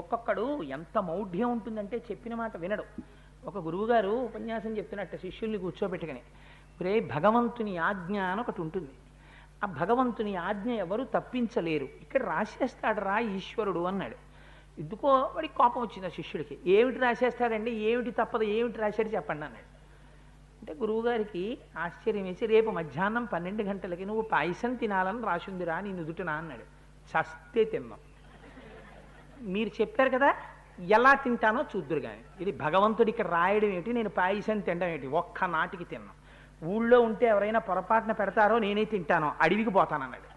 ఒక్కొక్కడు ఎంత మౌఢ్యం ఉంటుందంటే చెప్పిన మాట వినడు. ఒక గురువుగారు ఉపన్యాసం చెప్తున్నట్టు శిష్యుల్ని కూర్చోబెట్టుకుని, రే భగవంతుని ఆజ్ఞ అని ఒకటి ఉంటుంది. ఆ భగవంతుని ఆజ్ఞ ఎవరు తప్పించలేరు, ఇక్కడ రాసేస్తాడు రా ఈశ్వరుడు అన్నాడు. ఎందుకో వాడికి కోపం వచ్చింది ఆ శిష్యుడికి. ఏమిటి రాసేస్తాడండి, ఏమిటి తప్పదు, ఏమిటి రాశాడు చెప్పండి అన్నాడు. అంటే గురువుగారికి ఆశ్చర్యం వేసి, రేపు మధ్యాహ్నం 12 గంటలకి నువ్వు పాయసం తినాలని రాసిందిరా నీ నుదుటినా అన్నాడు. చస్తే తిన్నాం, మీరు చెప్పారు కదా ఎలా తింటానో చూద్దురు కానీ, ఇది భగవంతుడి ఇక్కడ రాయడం ఏమిటి, నేను పాయసం తినడం ఏంటి, ఒక్క నాటికి తిన్నాం. ఊళ్ళో ఉంటే ఎవరైనా పొరపాటున పెడతారో నేనే తింటానో, అడవికి పోతానన్నాడు.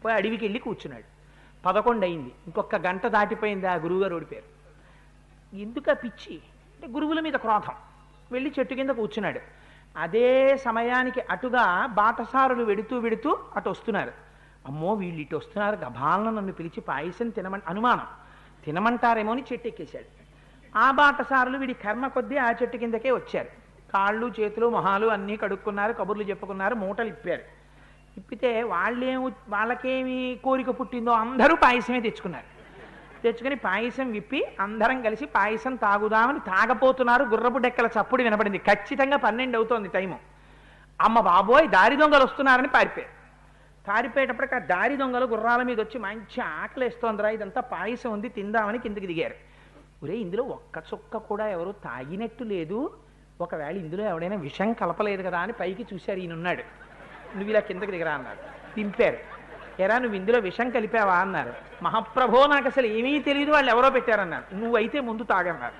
పోయి అడవికి వెళ్ళి కూర్చున్నాడు. 11 అయింది, ఇంకొక గంట దాటిపోయింది. ఆ గురువుగారు ఓడిపోయారు. ఎందుకు పిచ్చి అంటే గురువుల మీద క్రోధం. వెళ్ళి చెట్టు కింద కూర్చున్నాడు. అదే సమయానికి అటుగా బాటసారులు వెడుతూ వెడుతూ అటు వస్తున్నారు. అమ్మో వీళ్ళు ఇటు వస్తున్నారు, గభాలను నన్ను పిలిచి పాయసం అనుమానం తినమంటారేమో అని చెట్టు ఎక్కేశాడు. ఆ బాటసారులు వీడి కర్మ కొద్దీ ఆ చెట్టు కిందకే వచ్చారు. కాళ్ళు చేతులు మొహాలు అన్నీ కడుక్కున్నారు, కబుర్లు చెప్పుకున్నారు, మూటలు ఇప్పారు. ఇప్పితే వాళ్ళకేమి కోరిక పుట్టిందో అందరూ పాయసమే తెచ్చుకున్నారు. తెచ్చుకుని పాయసం విప్పి అందరం కలిసి పాయసం తాగుదామని తాగపోతున్నారు. గుర్రపు డెక్కల చప్పుడు వినపడింది. ఖచ్చితంగా 12 అవుతోంది టైము. అమ్మ బాబోయ్ దారి దొంగలు వస్తున్నారని పారిపోయారు. పారిపోయేటప్పటికి ఆ దారి దొంగలు గుర్రాల మీద వచ్చి మంచి ఆకలేస్తోందిరా, ఇదంతా పాయసం ఉంది తిందామని కిందకి దిగారు. ఒరే ఇందులో ఒక్క చుక్క కూడా ఎవరు తాగినట్టు లేదు, ఒకవేళ ఇందులో ఎవడైనా విషం కలపలేదు కదా అని పైకి చూశారు. ఈయనున్నాడు. నువ్వు ఇలా కిందకి దిగరా అన్నారు. దింపారు. ఎరా నువ్వు ఇందులో విషం కలిపావా అన్నారు. మహాప్రభో నాకు అసలు ఏమీ తెలియదు, వాళ్ళు ఎవరో పెట్టారన్నారు. నువ్వైతే ముందు తాగన్నారు.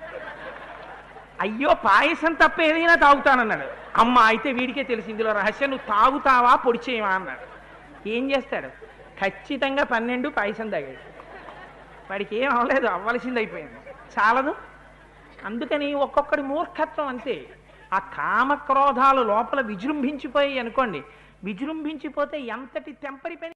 అయ్యో పాయసం తప్ప ఏదైనా తాగుతానన్నాడు. అమ్మ అయితే వీడికే తెలిసి ఇందులో రహస్యం, నువ్వు తాగుతావా పొడి చేయవా అన్నాడు. ఏం చేస్తాడు, ఖచ్చితంగా 12 పాయసం తాగాడు. వాడికి ఏం అవ్వలేదు, అవ్వాల్సింది అయిపోయింది, చాలదు. అందుకని ఒక్కొక్కడి మూర్ఖత్వం అంతే. ఆ కామక్రోధాలు లోపల విజృంభించిపోయి అనుకోండి, విజృంభించిపోతే ఎంతటి తెంపరి పని